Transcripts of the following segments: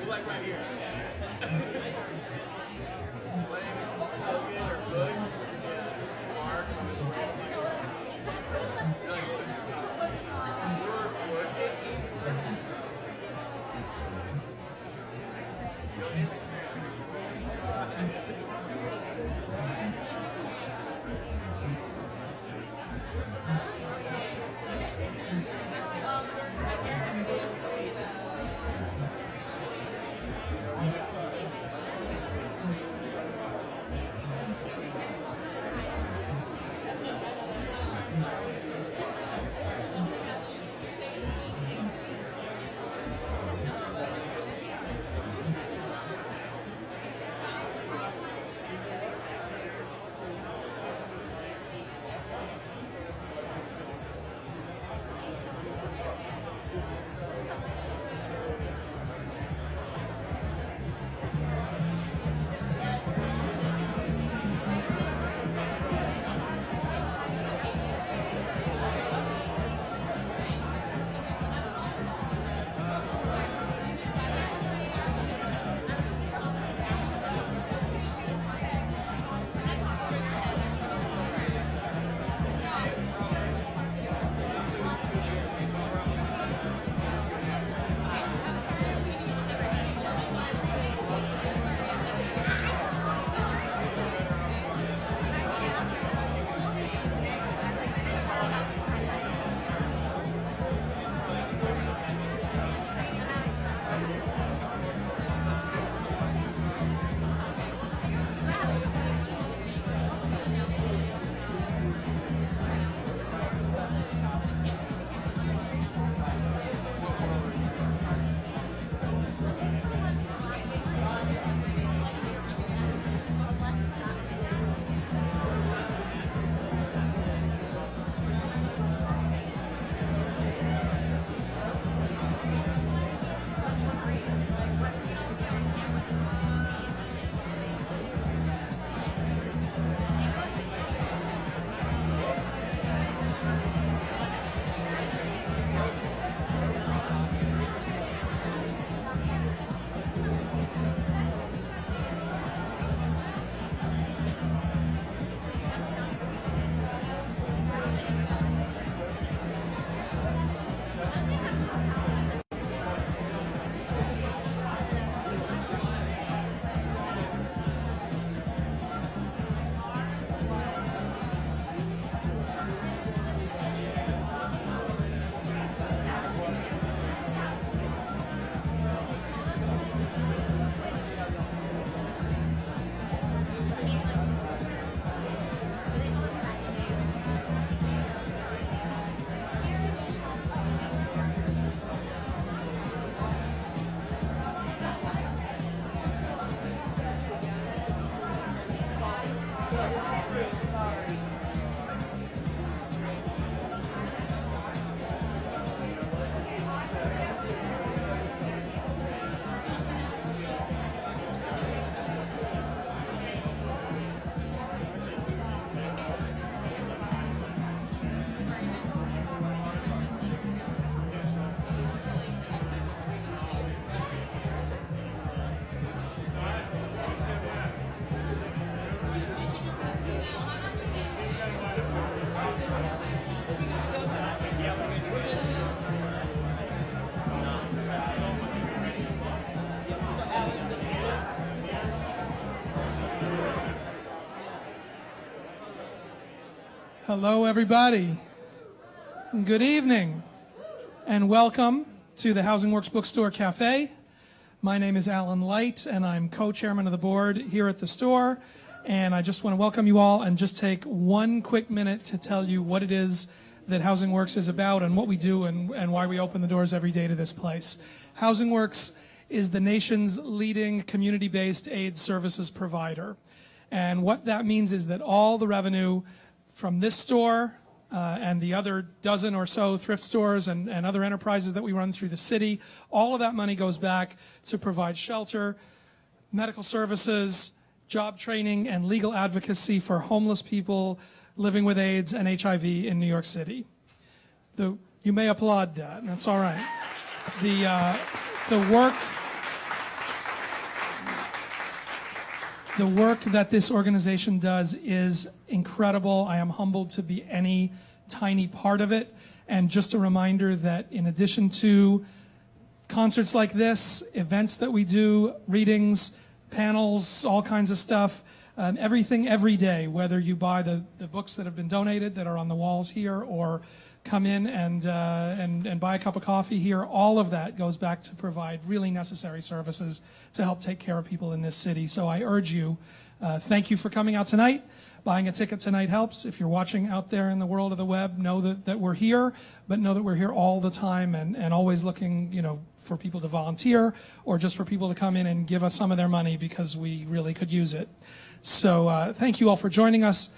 like right here. My name is Logan or Bush. Mark. Hello, everybody. Good evening, and welcome to the Housing Works Bookstore Cafe. My name is Alan Light, and I'm co-chairman of the board here at the store. And I just want to welcome you all and just take one quick minute to tell you what it is that Housing Works is about and what we do and why we open the doors every day to this place. Housing Works is the nation's leading community-based aid services provider. And what that means is that all the revenue from this store and the other dozen or so thrift stores and other enterprises that we run through the city, all of that money goes back to provide shelter, medical services, job training, and legal advocacy for homeless people living with AIDS and HIV in New York City. You may applaud that, and that's all right. The work The work that this organization does is incredible. I am humbled to be any tiny part of it. And just a reminder that in addition to concerts like this, events that we do, readings, panels, all kinds of stuff, everything every day, whether you buy the books that have been donated that are on the walls here or come in and buy a cup of coffee here, all of that goes back to provide really necessary services to help take care of people in this city. So I urge you, thank you for coming out tonight. Buying a ticket tonight helps. If you're watching out there in the world of the web, know that we're here, but know that we're here all the time and always looking, for people to volunteer or just for people to come in and give us some of their money because we really could use it. So thank you all for joining us.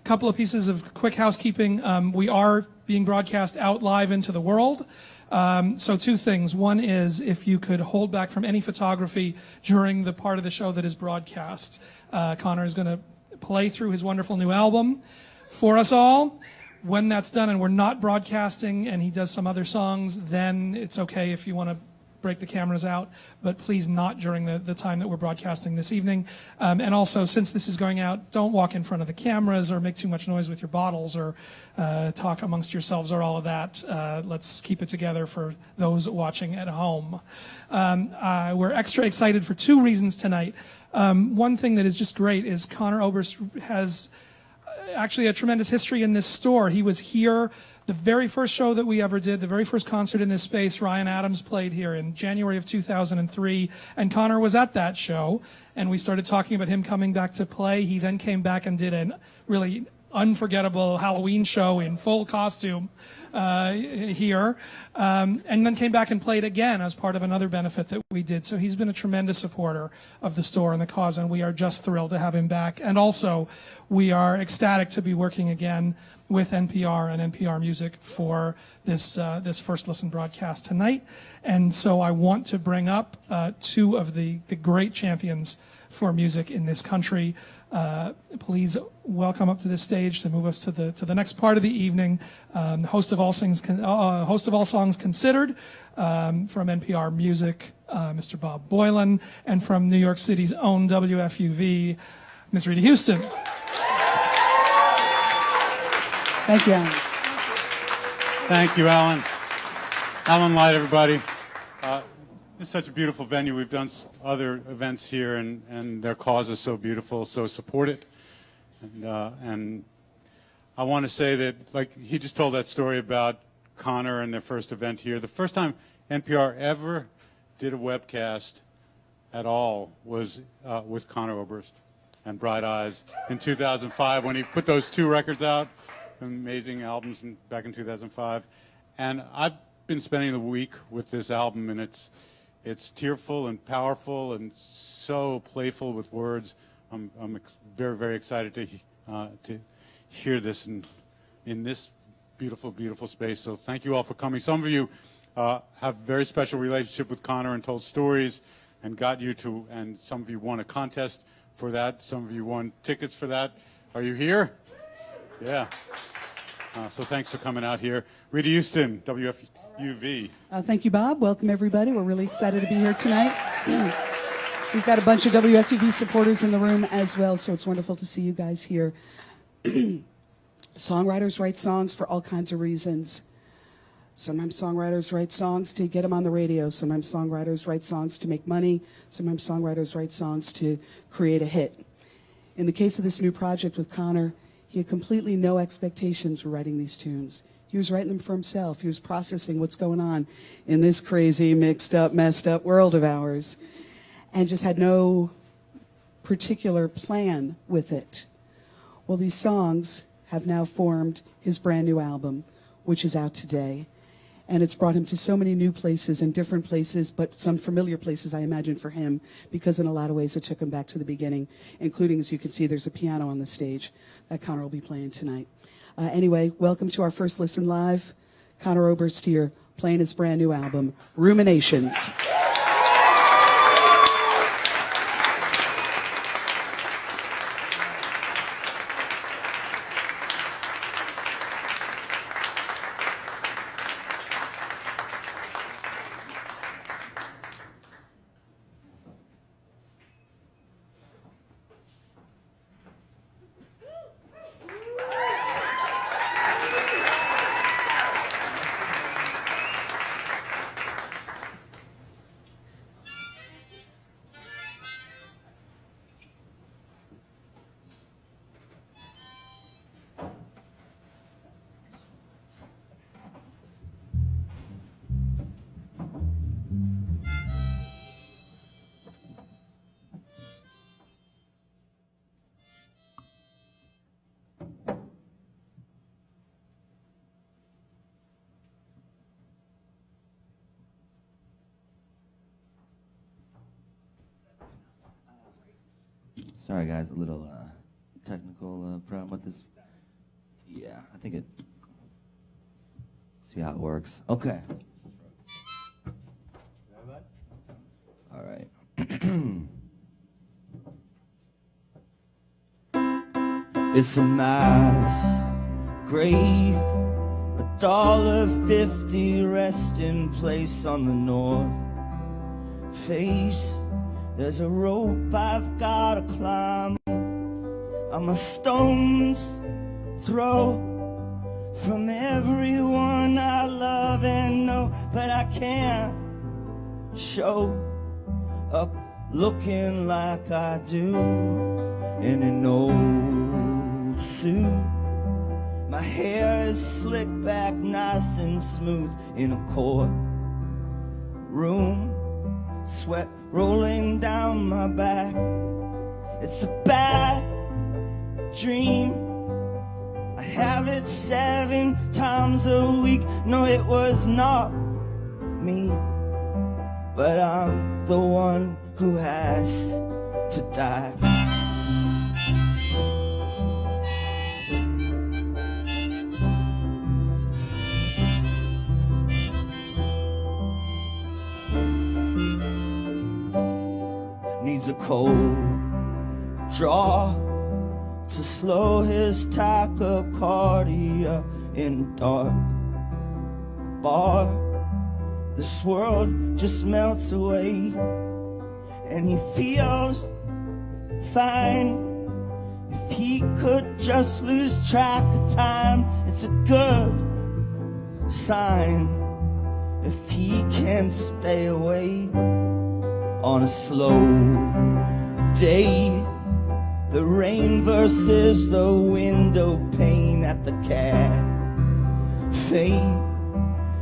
A couple of pieces of quick housekeeping. We are being broadcast out live into the world. So two things. One is if you could hold back from any photography during the part of the show that is broadcast. Conor is going to play through his wonderful new album for us all. When that's done and we're not broadcasting and he does some other songs, then it's okay if you want to break the cameras out, but please not during the time that we're broadcasting this evening. And also, since this is going out, don't walk in front of the cameras or make too much noise with your bottles or talk amongst yourselves or all of that. Let's keep it together for those watching at home. We're extra excited for two reasons tonight. One thing that is just great is Conor Oberst has actually a tremendous history in this store. He was here the very first show that we ever did, the very first concert in this space. Ryan Adams played here in January of 2003, and Conor was at that show, and we started talking about him coming back to play. He then came back and did a really unforgettable Halloween show in full costume here, and then came back and played again as part of another benefit that we did. So he's been a tremendous supporter of the store and the cause, and we are just thrilled to have him back. And also, we are ecstatic to be working again with NPR and NPR Music for this First Listen broadcast tonight. And so I want to bring up two of the great champions for music in this country. Please welcome up to this stage to move us to the next part of the evening. Host of all songs considered from NPR Music, Mr. Bob Boylan, and from New York City's own WFUV, Ms. Rita Houston. Thank you, Alan. Thank you, Alan. Alan Light, everybody. It's such a beautiful venue. We've done other events here, and their cause is so beautiful, so support it. And I want to say that, like he just told that story about Conor and their first event here. The first time NPR ever did a webcast at all was with Conor Oberst and Bright Eyes in 2005 when he put those two records out, amazing albums back in 2005. And I've been spending the week with this album, and it's tearful and powerful and so playful with words. I'm very, very excited to hear this in this beautiful, beautiful space. So thank you all for coming. Some of you have a very special relationship with Conor and told stories and got you to, and some of you won a contest for that. Some of you won tickets for that. Are you here? Yeah. So thanks for coming out here. Rita Houston, WFUV. Thank you, Bob. Welcome, everybody. We're really excited to be here tonight. We've got a bunch of WFUV supporters in the room as well, so it's wonderful to see you guys here. Songwriters write songs for all kinds of reasons. Sometimes songwriters write songs to get them on the radio. Sometimes songwriters write songs to make money. Sometimes songwriters write songs to create a hit. In the case of this new project with Conor, he had completely no expectations for writing these tunes. He was writing them for himself. He was processing what's going on in this crazy, mixed up, messed up world of ours, and just had no particular plan with it. Well, these songs have now formed his brand new album, which is out today. And it's brought him to so many new places and different places, but some familiar places, I imagine, for him, because in a lot of ways it took him back to the beginning, including, as you can see, there's a piano on the stage that Conor will be playing tonight. Anyway, welcome to our First Listen Live. Conor Oberst here, playing his brand new album, Ruminations. Sorry, guys, a little technical problem with this. Yeah, I think it. See how it works. Okay. All right. It's a mass grave, $1.50 resting place on the north face. There's a rope I've gotta climb. I'm a stone's throw from everyone I love and know, but I can't show up looking like I do in an old suit. My hair is slicked back nice and smooth in a court room, sweat rolling down my back. It's a bad dream. I have it 7 times a week. No, it was not me, but I'm the one who has to die. Needs a cold draw to slow his tachycardia in dark bar. This world just melts away and he feels fine. If he could just lose track of time, it's a good sign. If he can stay away on a slow day, the rain versus the window pane at the cafe.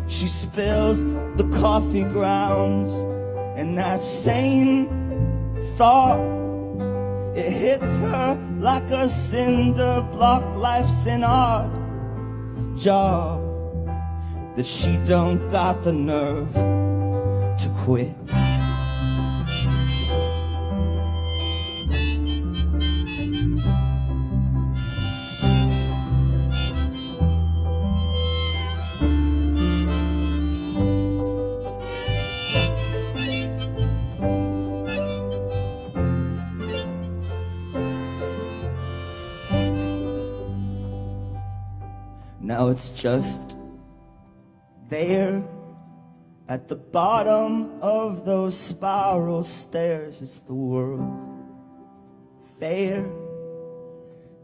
She spills the coffee grounds, and that same thought, it hits her like a cinder block. Life's an odd job that she don't got the nerve to quit. Now it's just there at the bottom of those spiral stairs. It's the world's fair,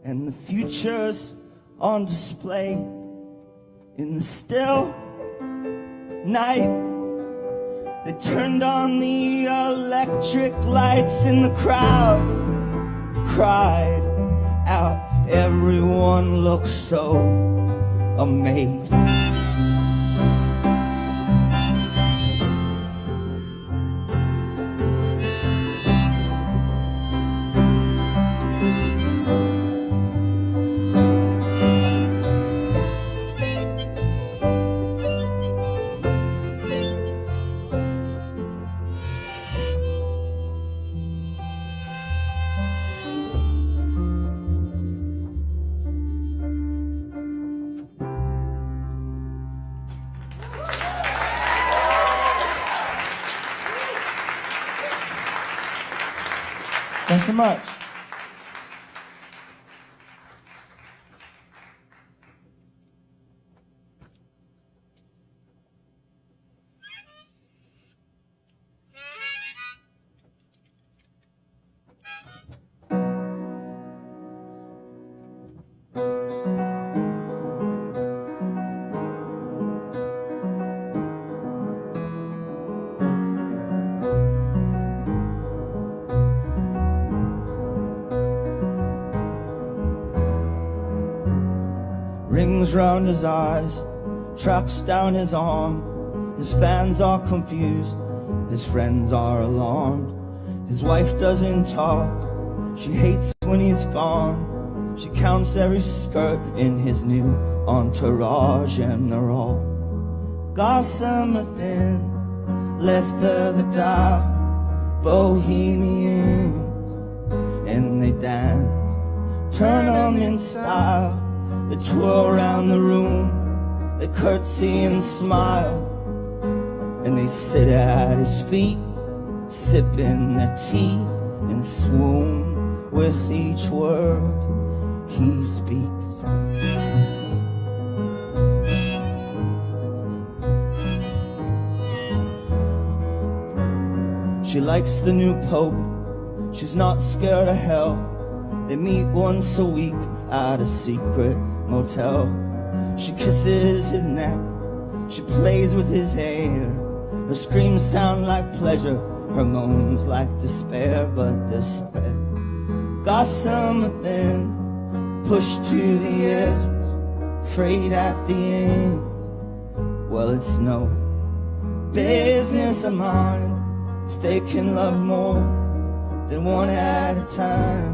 and the future's on display in the still night. They turned on the electric lights and the crowd cried out. Everyone looks so amazed. Thanks so much. Rings round his eyes, tracks down his arm. His fans are confused, his friends are alarmed. His wife doesn't talk, she hates when he's gone. She counts every skirt in his new entourage, and they're all gossamer thin, left of the dial, bohemians, and they dance, turn 'em in style. They twirl around the room, they curtsy and smile, and they sit at his feet, sipping their tea and swoon with each word he speaks. She likes the new pope, she's not scared of hell. They meet once a week at a secret motel. She kisses his neck, she plays with his hair. Her screams sound like pleasure, her moans like despair, but they're spread gossamer thin, pushed to the edge, frayed at the end. Well, it's no business of mine if they can love more than one at a time.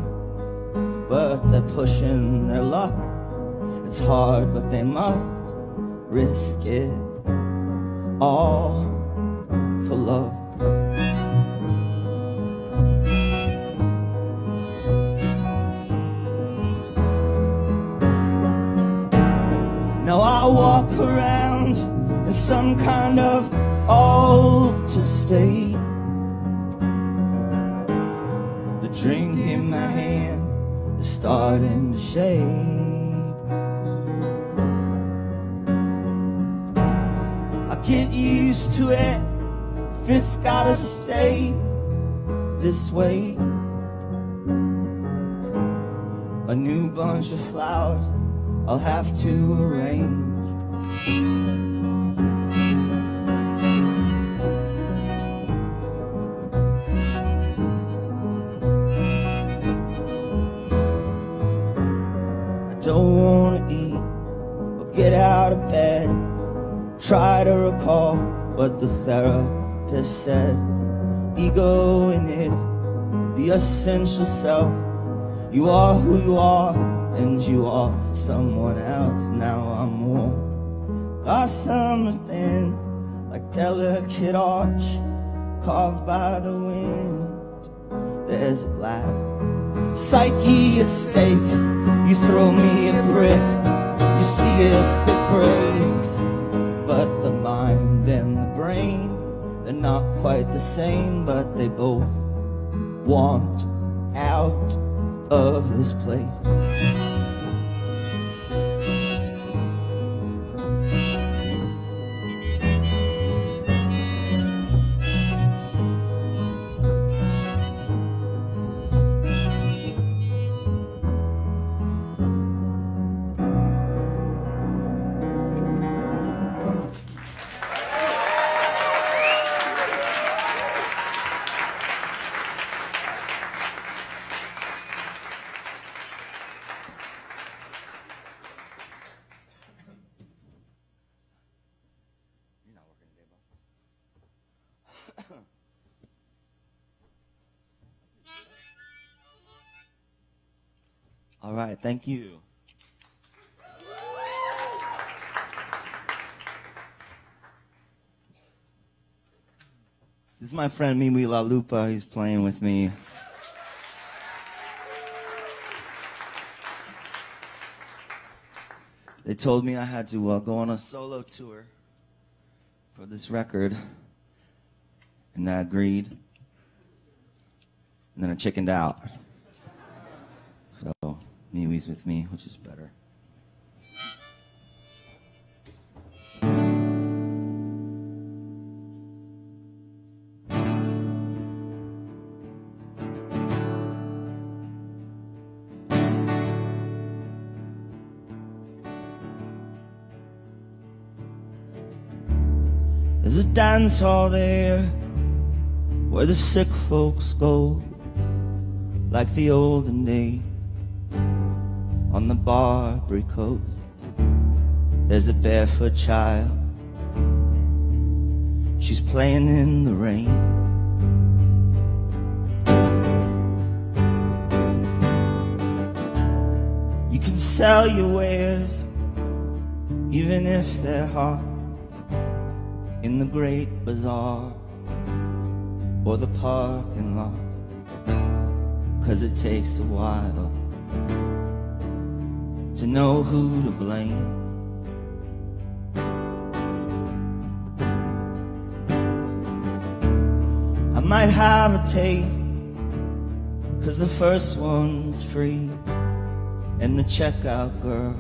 But they're pushing their luck, it's hard, but they must risk it all for love. Now I walk around in some kind of altered state. The drink in my hand is starting to shake. I get used to it if it's gotta stay this way. A new bunch of flowers I'll have to arrange. Don't wanna eat or get out of bed. Try to recall what the therapist said. Ego in it, the essential self. You are who you are, and you are someone else. Now I'm warm, gossamer thin, like delicate arch carved by the wind. There's a glass psyche at stake. You throw me a brick, you see if it breaks. But the mind and the brain, they're not quite the same, but they both want out of this place. All right, thank you. This is my friend Mimi La Lupa. He's playing with me. They told me I had to go on a solo tour for this record, and I agreed. And then I chickened out. So Mimi's with me, which is better. There's a dance hall there where the sick folks go, like the olden days on the Barbary Coast. There's a barefoot child, she's playing in the rain. You can sell your wares, even if they're hard, in the great bazaar or the parking lot. 'cause it takes a while to know who to blame. I might have a taste, 'cause the first one's free, and the checkout girls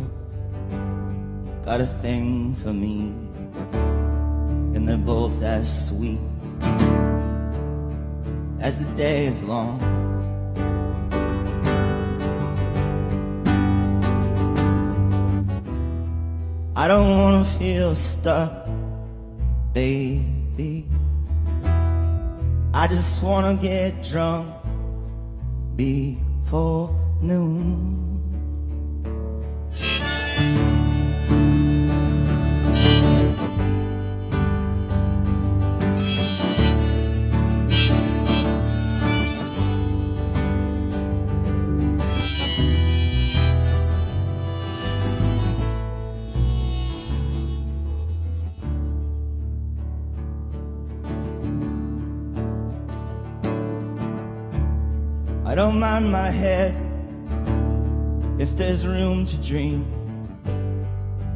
got a thing for me, and they're both as sweet as the day is long. I don't wanna feel stuck, baby. I just wanna get drunk before noon. I don't mind my head if there's room to dream.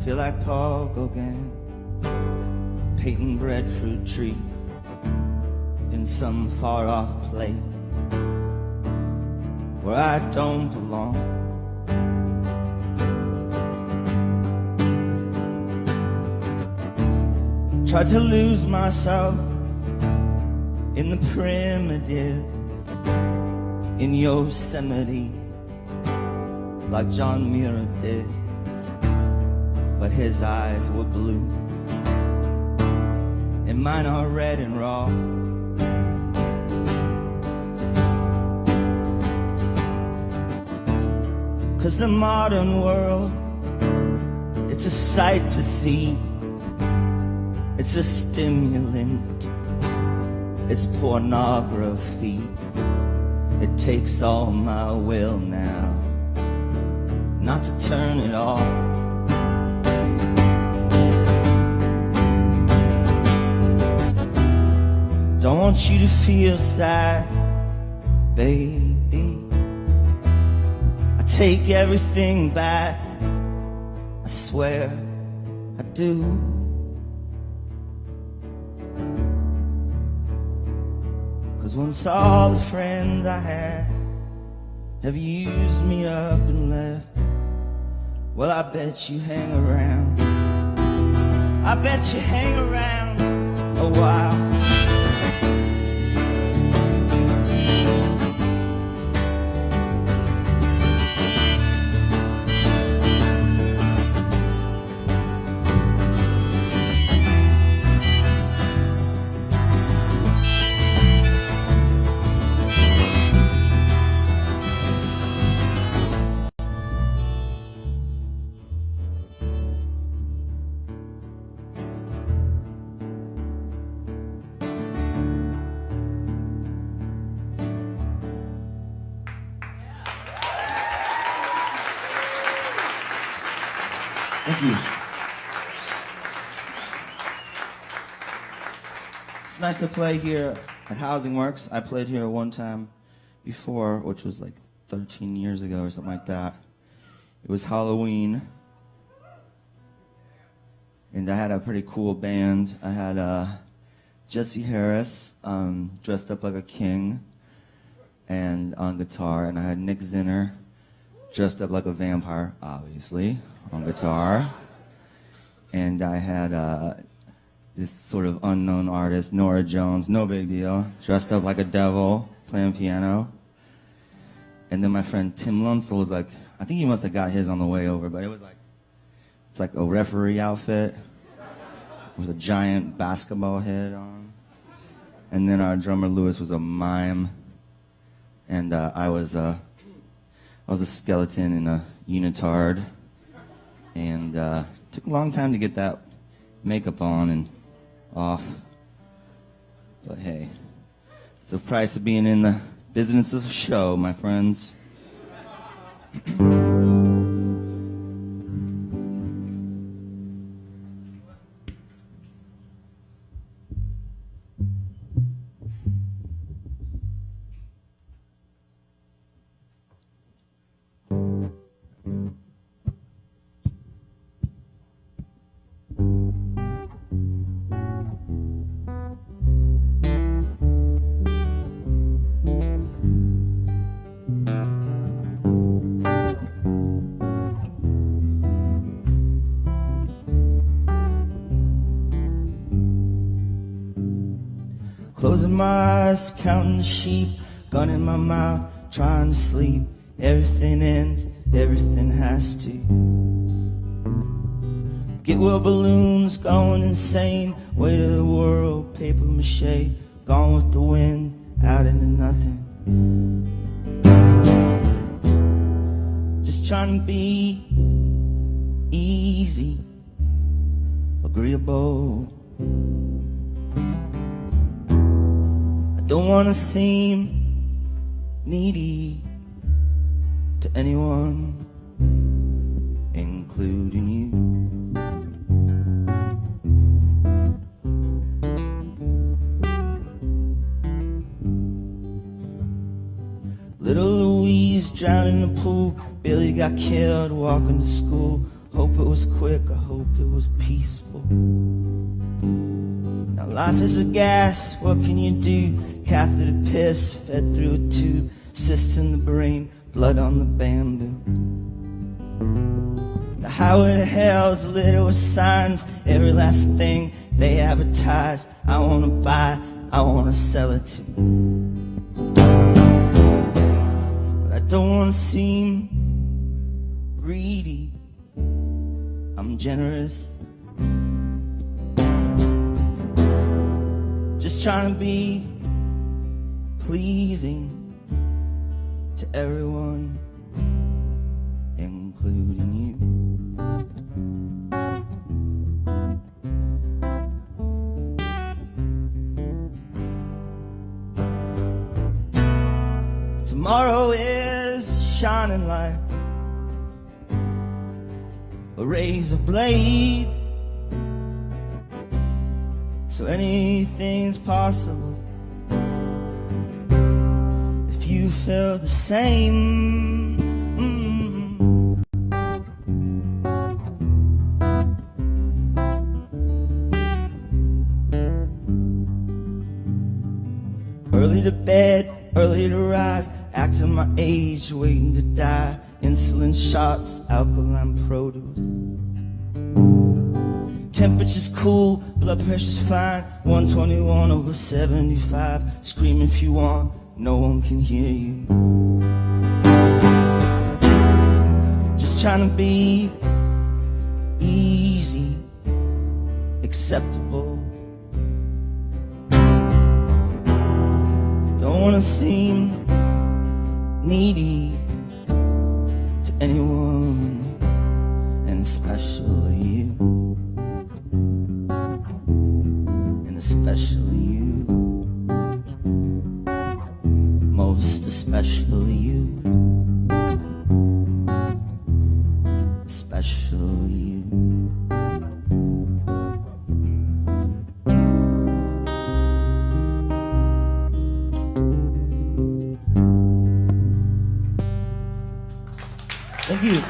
Feel like Paul Gauguin painting breadfruit trees in some far-off place where I don't belong. Tried to lose myself in the primitive, in Yosemite, like John Muir did, but his eyes were blue, and mine are red and raw. Cause the modern world, it's a sight to see, it's a stimulant, it's pornography. It takes all my will now not to turn it off. Don't want you to feel sad, baby. I take everything back, I swear I do. Cause once all the friends I had have used me up and left, well, I bet you hang around, I bet you hang around a while. Thank you. It's nice to play here at Housing Works. I played here one time before, which was like 13 years ago or something like that. It was Halloween, and I had a pretty cool band. I had Jesse Harris dressed up like a king and on guitar, and I had Nick Zinner dressed up like a vampire, obviously, on guitar. And I had this sort of unknown artist, Nora Jones, no big deal, dressed up like a devil, playing piano. And then my friend Tim Lunsell was like, I think he must have got his on the way over, but it was like, it's like a referee outfit with a giant basketball head on. And then our drummer Lewis was a mime, and I was a skeleton in a unitard, and took a long time to get that makeup on and off. But hey, it's the price of being in the business of a show, my friends. my eyes, counting the sheep, gun in my mouth, trying to sleep. Everything ends, everything has to. Get well balloons, going insane. Weight of the world, paper mache, gone with the wind, out into nothing. Just trying to be easy, agreeable. I don't want to seem needy to anyone, including you. Little Louise drowned in the pool. Billy got killed walking to school. Hope it was quick, I hope it was peaceful. Now life is a gas, what can you do? Catheter piss, fed through a tube. Cyst in the brain, blood on the bamboo. The highway to hell's littered with signs. Every last thing they advertise, I wanna buy, I wanna sell it to. But I don't wanna seem greedy, I'm generous. Just trying to be pleasing to everyone, including you. Tomorrow is shining like a razor blade, so anything's possible if you feel the same. Early to bed, early to rise, acting my age, waiting to die. Insulin shots, alkaline produce. Temperature's cool, blood pressure's fine. 121 over 75. Scream if you want, no one can hear you. Just trying to be easy, acceptable. Don't wanna seem needy to anyone, and especially you, and especially you, most especially you, especially you. Thank you.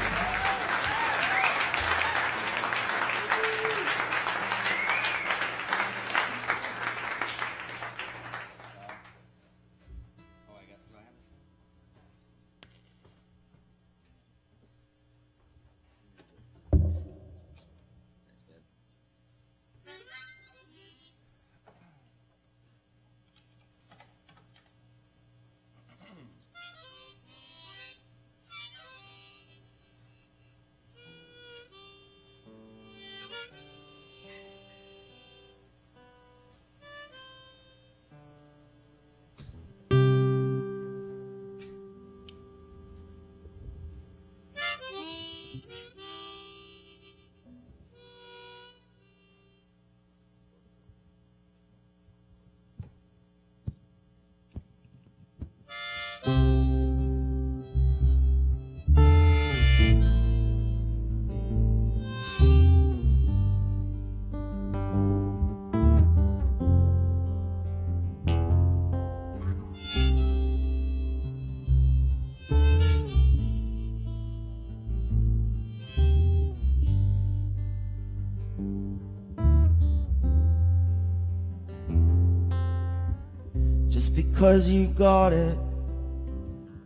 Just because you got it,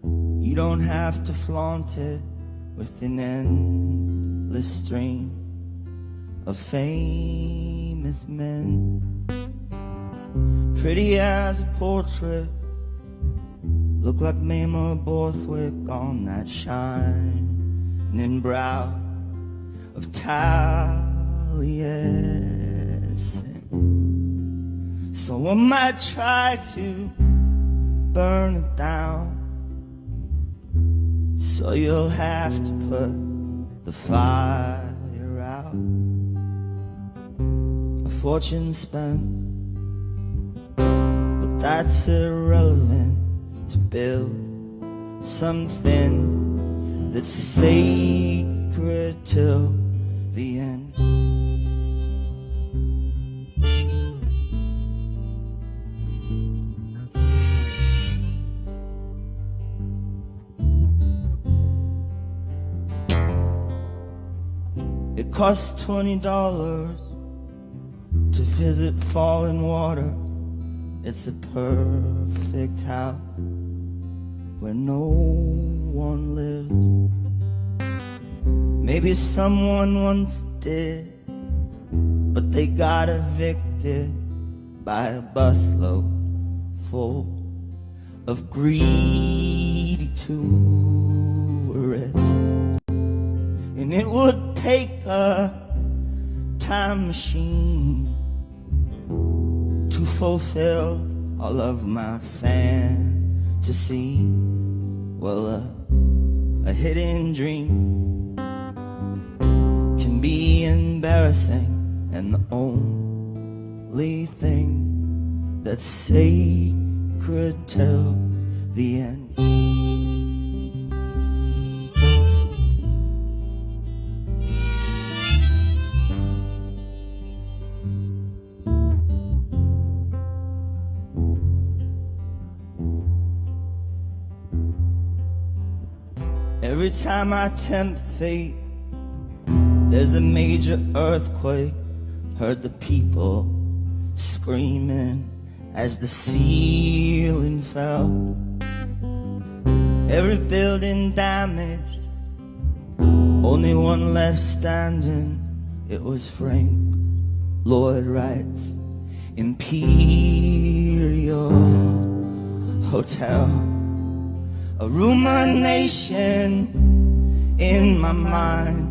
you don't have to flaunt it with an endless stream of famous men. pretty as a portrait, look like Mama Borthwick on that shining brow of Taliesin. So I might try to burn it down, so you'll have to put the fire out. A fortune spent, but that's irrelevant to build something that's sacred till the end. It costs $20 to visit falling water. It's a perfect house where no one lives. Maybe someone once did, but they got evicted by a busload full of greedy tourists. And it would take a time machine to fulfill all of my fantasies. Well, a hidden dream can be embarrassing, and the only thing that's sacred till the end. Every time I tempt fate, there's a major earthquake. Heard the people screaming as the ceiling fell. Every building damaged, only one left standing. It was Frank Lloyd Wright's Imperial Hotel. A rumination in my mind,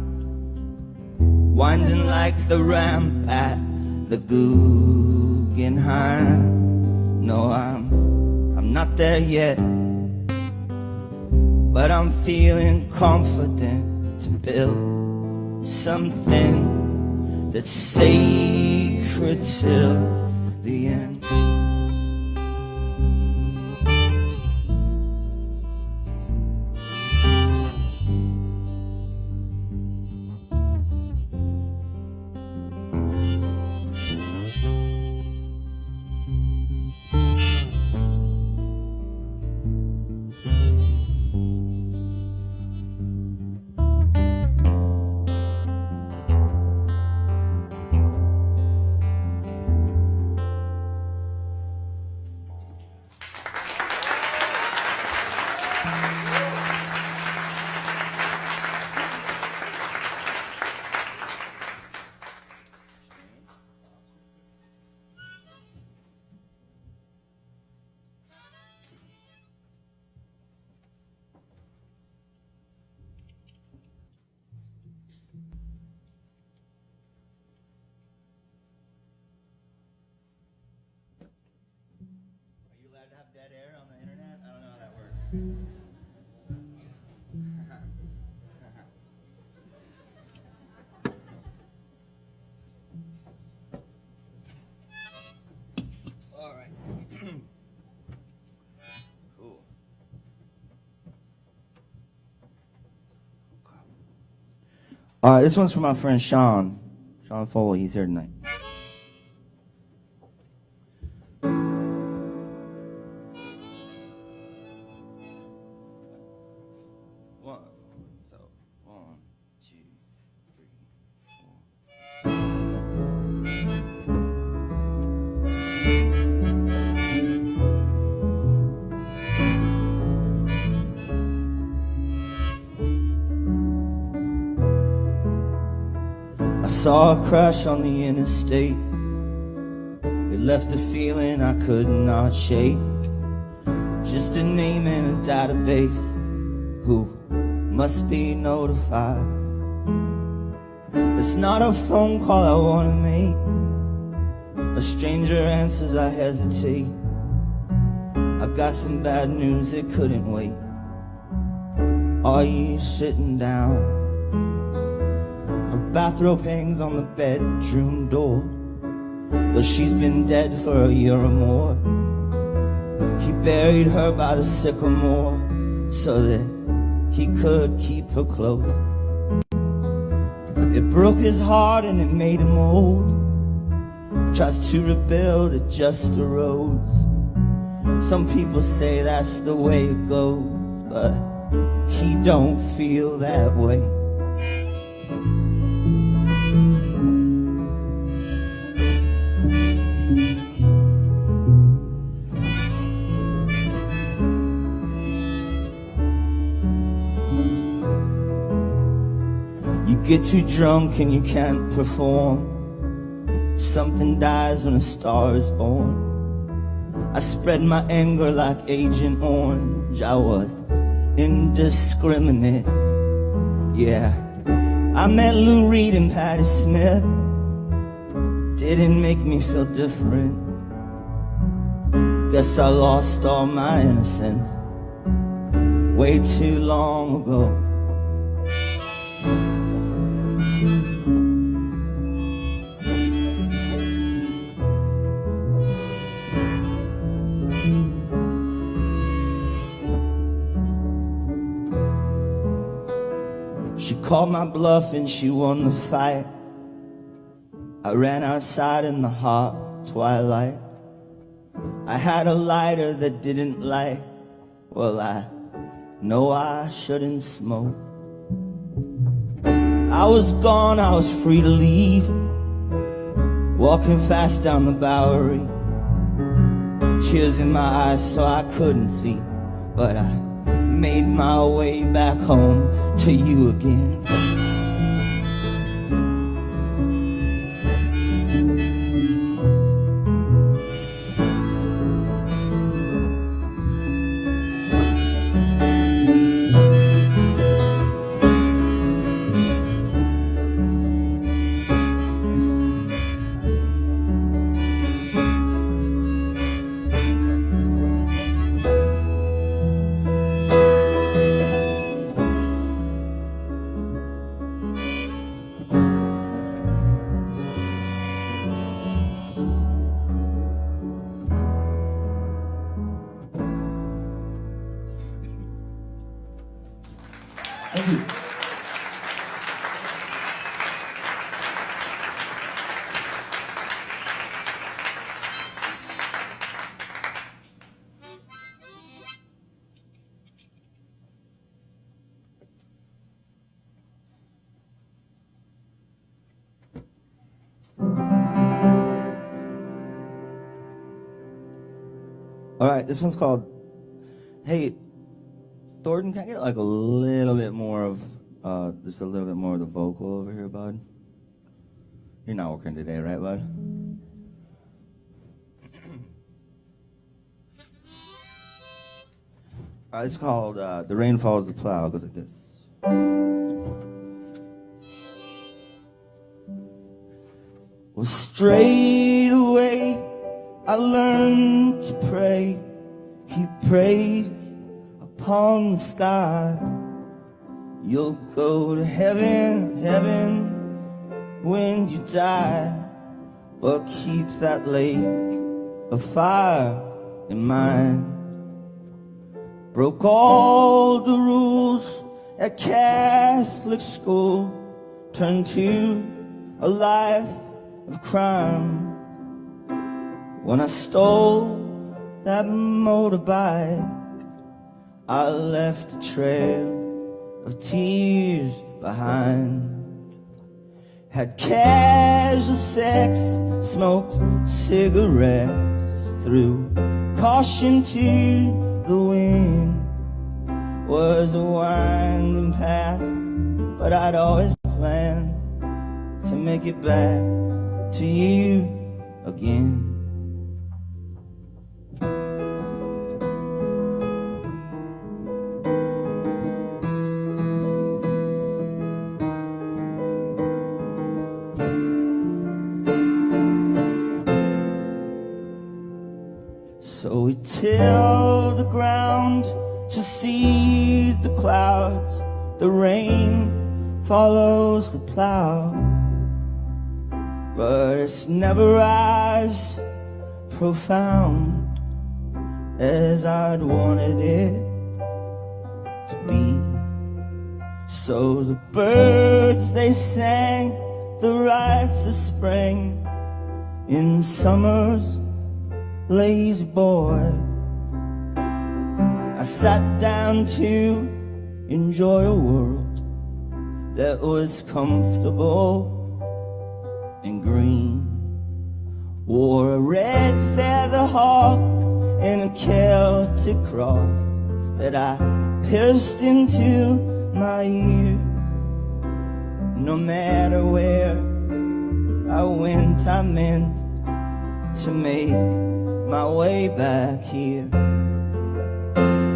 winding like the ramp at the Guggenheim. No, I'm not there yet, but I'm feeling confident to build something that's sacred till the end. Have dead air on the internet? I don't know how that works. All right. Cool. All right, this one's for my friend Sean Foley. He's here tonight. Saw a crash on the interstate. It It left a feeling I could not shake. Just a name in a database who must be notified. It's not a phone call I wanna make. A stranger answers, I hesitate. I got some bad news, it couldn't wait. Are you sitting down? Her bathrobe hangs on the bedroom door, though she's been dead for a year or more. He buried her by the sycamore so that he could keep her close. It broke his heart and it made him old. Tries to rebuild, it just erodes. Some people say that's the way it goes, but he don't feel that way. You get too drunk and you can't perform. Something dies when a star is born. I spread my anger like Agent Orange. I was indiscriminate. Yeah, I met Lou Reed and Patti Smith. Didn't make me feel different. Guess I lost all my innocence way too long ago. She called my bluff and she won the fight. I ran outside in the hot twilight. I had a lighter that didn't light. Well, I know I shouldn't smoke. I was gone, I was free to leave. Walking fast down the Bowery. Tears in my eyes so I couldn't see. But I made my way back home to you again. Thank you. All right, this one's called, hey, Thornton, can I get like a little bit more of, just a little bit more of the vocal over here, bud? You're not working today, right, bud? All right, it's called The Rain Follows the Plow. It goes like this. Well, straight away I learned to pray, keep praise upon the sky. You'll go to heaven, heaven when you die, but keep that lake of fire in mind. Broke all the rules at Catholic school, turned to a life of crime. When I stole that motorbike, I left a trail of tears behind. Had casual sex, smoked cigarettes, threw caution to the wind. Was a winding path, but I'd always planned to make it back to you again. till the ground to seed the clouds. The rain follows the plow, but it's never as profound as I'd wanted it to be. So the birds, they sang the rites of spring in summer's lazy boy. I sat down to enjoy a world that was comfortable and green. Wore a red feather hawk and a Celtic cross that I pierced into my ear. No matter where I went, I meant to make my way back here.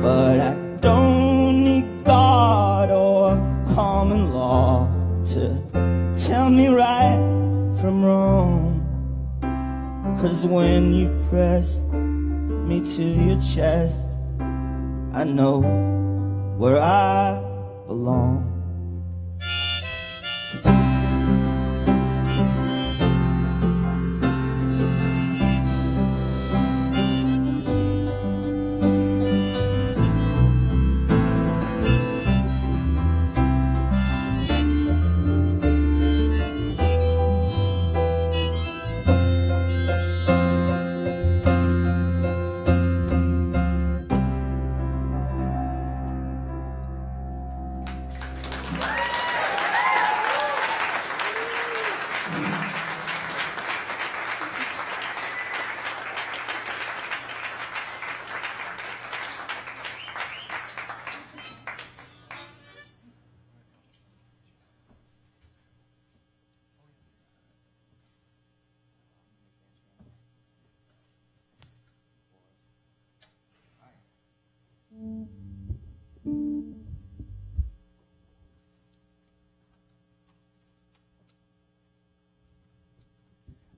But I don't need God or common law to tell me right from wrong. 'Cause when you press me to your chest, I know where I belong.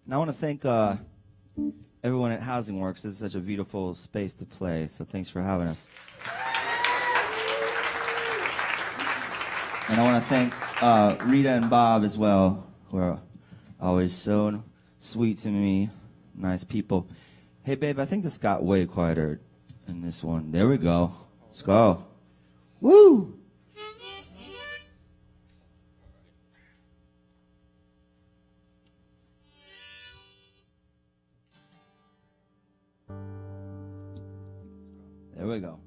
And I want to thank everyone at Housing Works. This is such a beautiful space to play, so thanks for having us. And I want to thank Rita and Bob as well, who are always so sweet to me, nice people. Hey, babe, I think this got way quieter in this one. There we go. Let's go. Woo! There we go.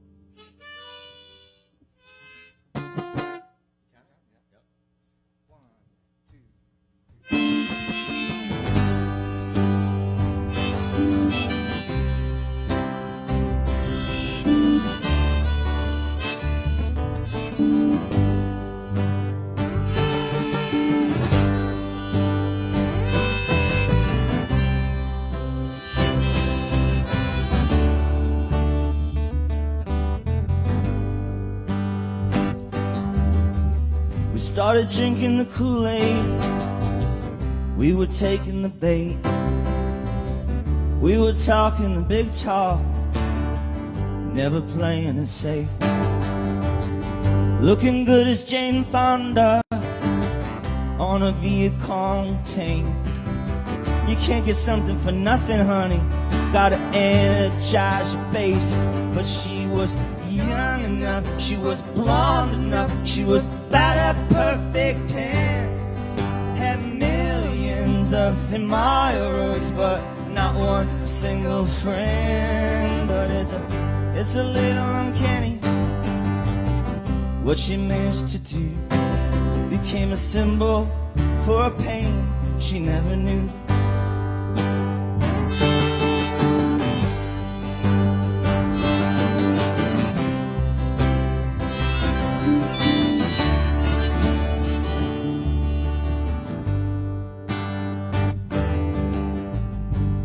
We started drinking the Kool-Aid. We were taking the bait. We were talking the big talk, never playing it safe. Looking good as Jane Fonda on a Viet Cong tank. You can't get something for nothing, honey. Gotta energize your face. But she was young enough, she was blonde enough, she was about a perfect 10. Had millions of admirers, but not one single friend. But it's a little uncanny what she managed to do. Became a symbol for a pain she never knew.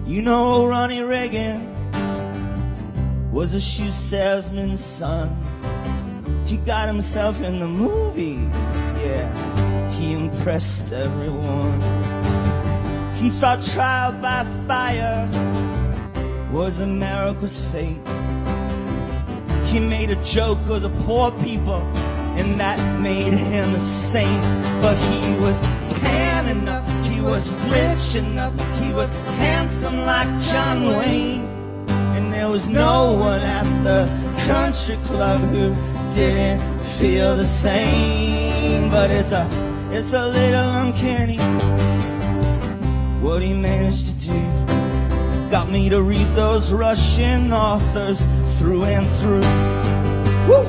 You know Ronnie Reagan was a shoe salesman's son. He got himself in the movies, yeah. He impressed everyone. He thought trial by fire was America's fate. He made a joke of the poor people, and that made him a saint. But he was tan enough, he was rich enough, he was handsome like John Wayne. And there was no one at the country club who didn't feel the same. But it's a little uncanny what he managed to do. Got me to read those Russian authors through and through. Woo!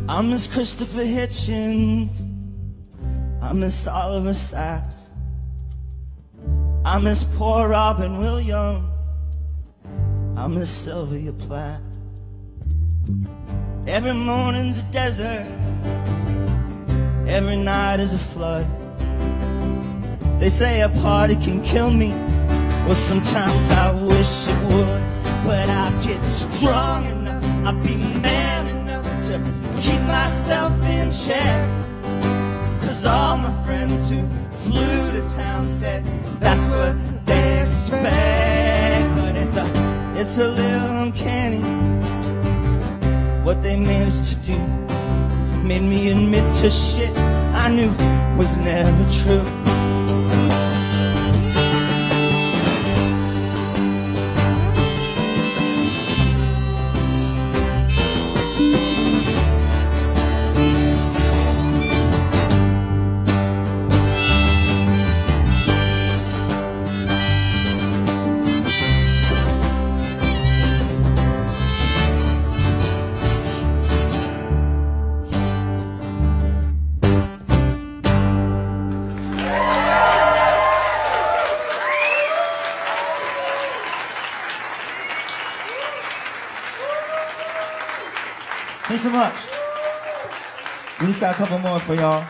I miss Christopher Hitchens, I miss Oliver Sacks, I miss poor Robin Williams, I miss Sylvia Plath. Every morning's a desert, every night is a flood. They say a party can kill me, well sometimes I wish it would. But I'll get strong enough, I'll be man enough to keep myself in check. Cause all my friends who flew to town said that's what they expect. But it's a little uncanny what they managed to do. Made me admit to shit I knew was never true. Thanks so much. We just got a couple more for y'all.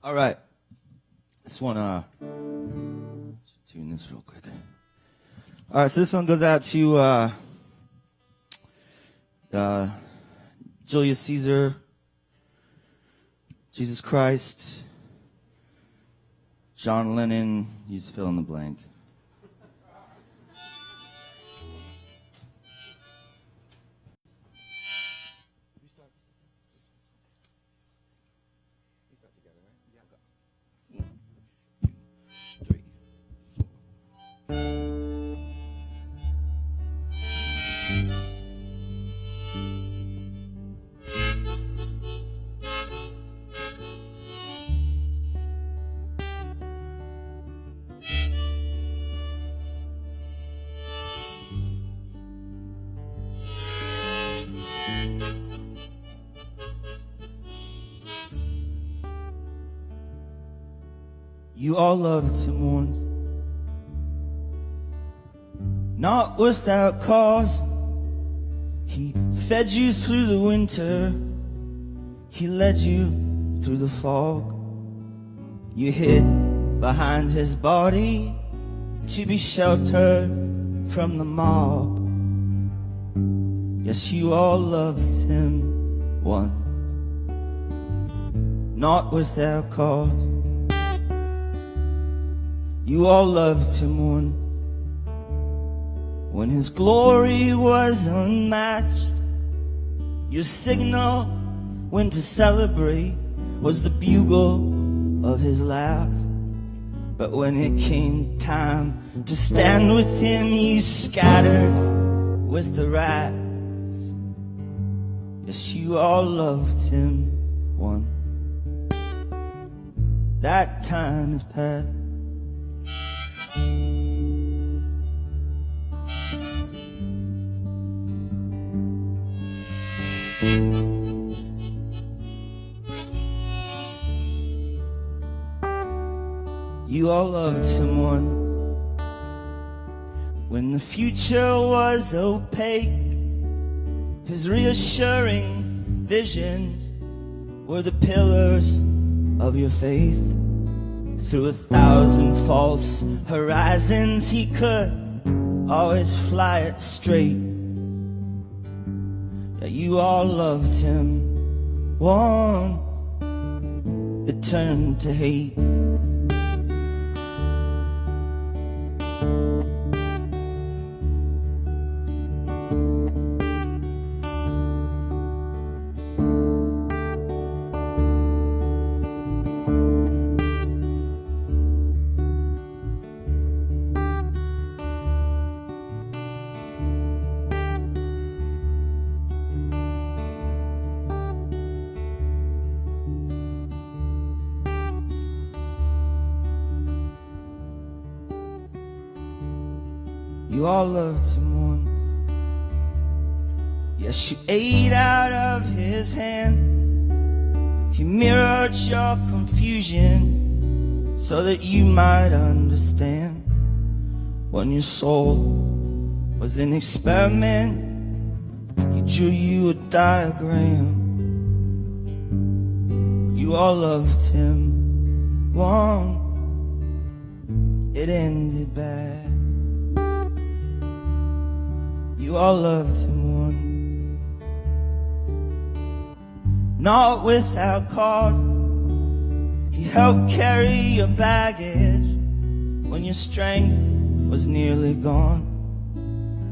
All right. This one, tune this real quick. All right, so this one goes out to Julius Caesar, Jesus Christ, John Lennon, you just fill in the blank. You all loved him once, not without cause. He fed you through the winter, he led you through the fog. You hid behind his body to be sheltered from the mob. Yes, you all loved him once, not without cause. You all loved him once, when his glory was unmatched. Your signal when to celebrate was the bugle of his laugh. But when it came time to stand with him, you scattered with the rats. Yes, you all loved him once. That time is past. You all loved him once, when the future was opaque. His reassuring visions were the pillars of your faith. Through 1,000 false horizons, he could always fly it straight. Yeah, you all loved him once, it turned to hate. You all loved him once. Yes, you ate out of his hand. He mirrored your confusion so that you might understand. When your soul was an experiment, he drew you a diagram. You all loved him once, it ended bad. You all loved him once, not without cause. He helped carry your baggage when your strength was nearly gone.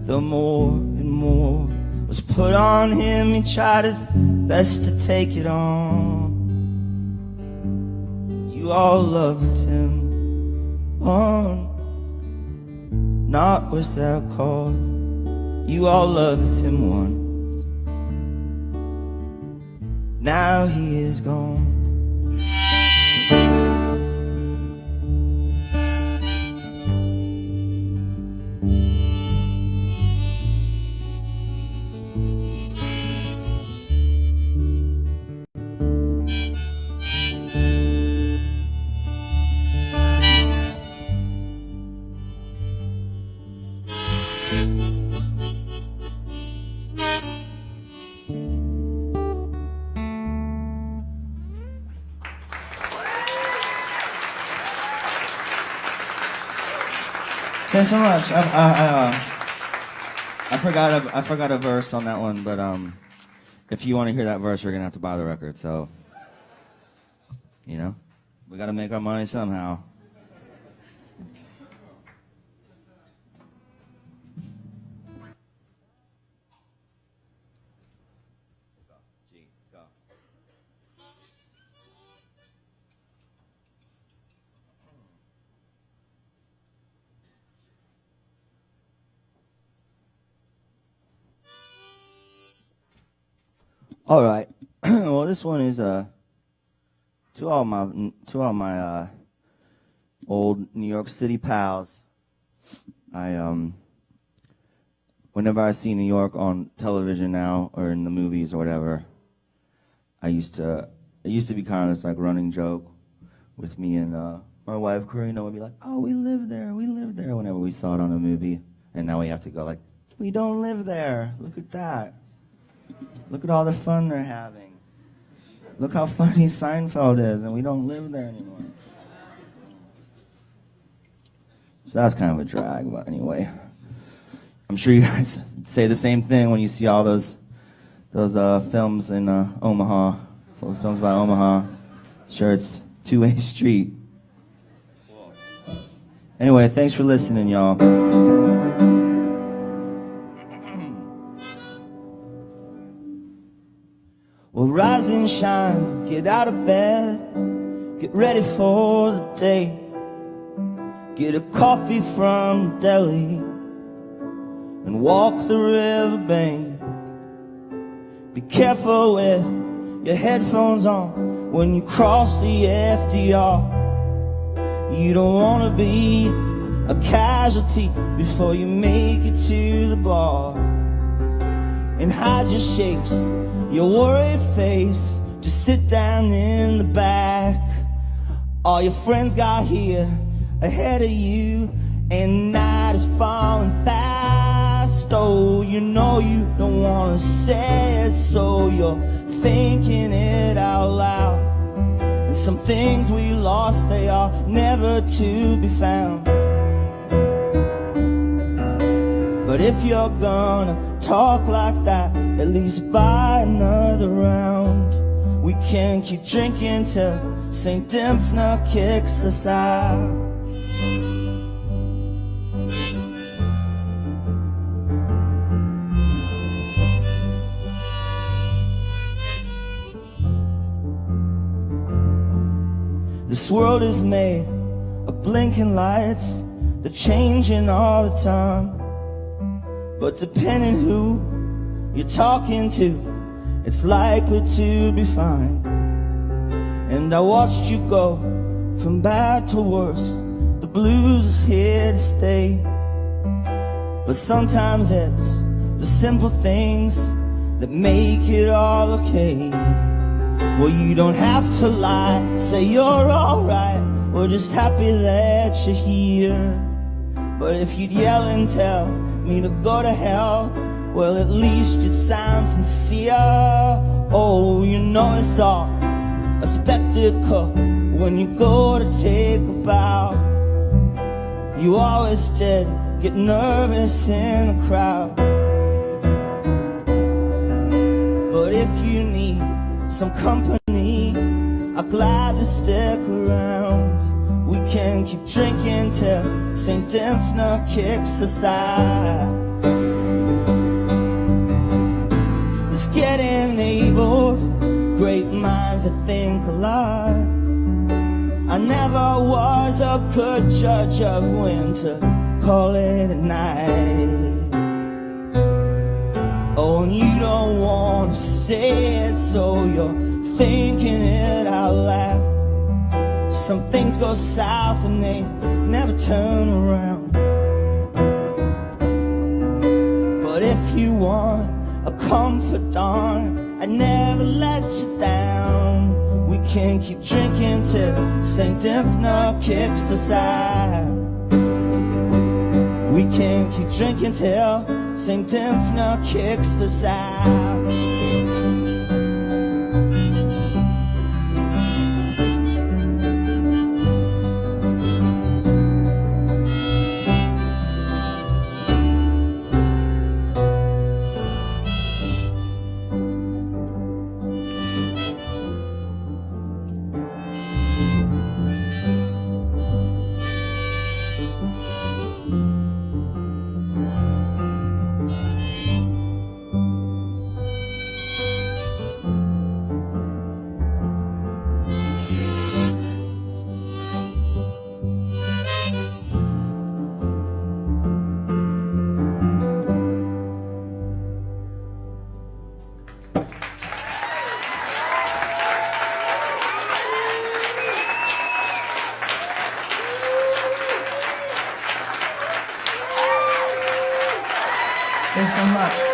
Though more and more was put on him, he tried his best to take it on. You all loved him once, not without cause. You all loved him once, now he is gone. Thanks so much. I forgot a verse on that one, but if you want to hear that verse, you're gonna have to buy the record. So, you know, we gotta make our money somehow. Let's go. All right. Well, this one is to all my old New York City pals. Whenever I see New York on television now or in the movies or whatever, it used to be kind of this like running joke with me and my wife Karina would be like, "Oh, we live there," whenever we saw it on a movie, and now we have to go like, "We don't live there. Look at that. Look at all the fun they're having. Look how funny Seinfeld is, and we don't live there anymore." So that's kind of a drag, but anyway. I'm sure you guys say the same thing when you see all those films in Omaha, those films about Omaha. Sure, it's two-way street. Anyway, thanks for listening, y'all. Well, rise and shine, get out of bed, get ready for the day. Get a coffee from the deli and walk the riverbank. Be careful with your headphones on when you cross the FDR. You don't want to be a casualty before you make it to the bar. And hide your shakes, your worried face, just sit down in the back. All your friends got here ahead of you, and night is falling fast. Oh, you know you don't wanna say it, so you're thinking it out loud. And some things we lost, they are never to be found. But if you're gonna talk like that, at least buy another round. We can keep drinking till St. Dymphna kicks us out. This world is made of blinking lights, they're changing all the time. But depending who you're talking to, it's likely to be fine. And I watched you go from bad to worse. The blues is here to stay. But sometimes it's the simple things that make it all okay. Well, you don't have to lie, say you're alright. We're just happy that you're here. But if you'd yell and tell me to go to hell, well, at least it sounds sincere. Oh, you know it's all a spectacle when you go to take a bow. You always did get nervous in a crowd. But if you need some company, I'll gladly stick around. We can keep drinking till St. Dymphna kicks us out. Let's get enabled, great minds that think alike. I never was a good judge of when to call it a night. Oh, and you don't want to say it, so you're thinking it out loud. Some things go south and they never turn around. But if you want a confidant, I never let you down. We can keep drinking till St. Dymphna kicks us out. We can keep drinking till St. Dymphna kicks us out. Thanks so much.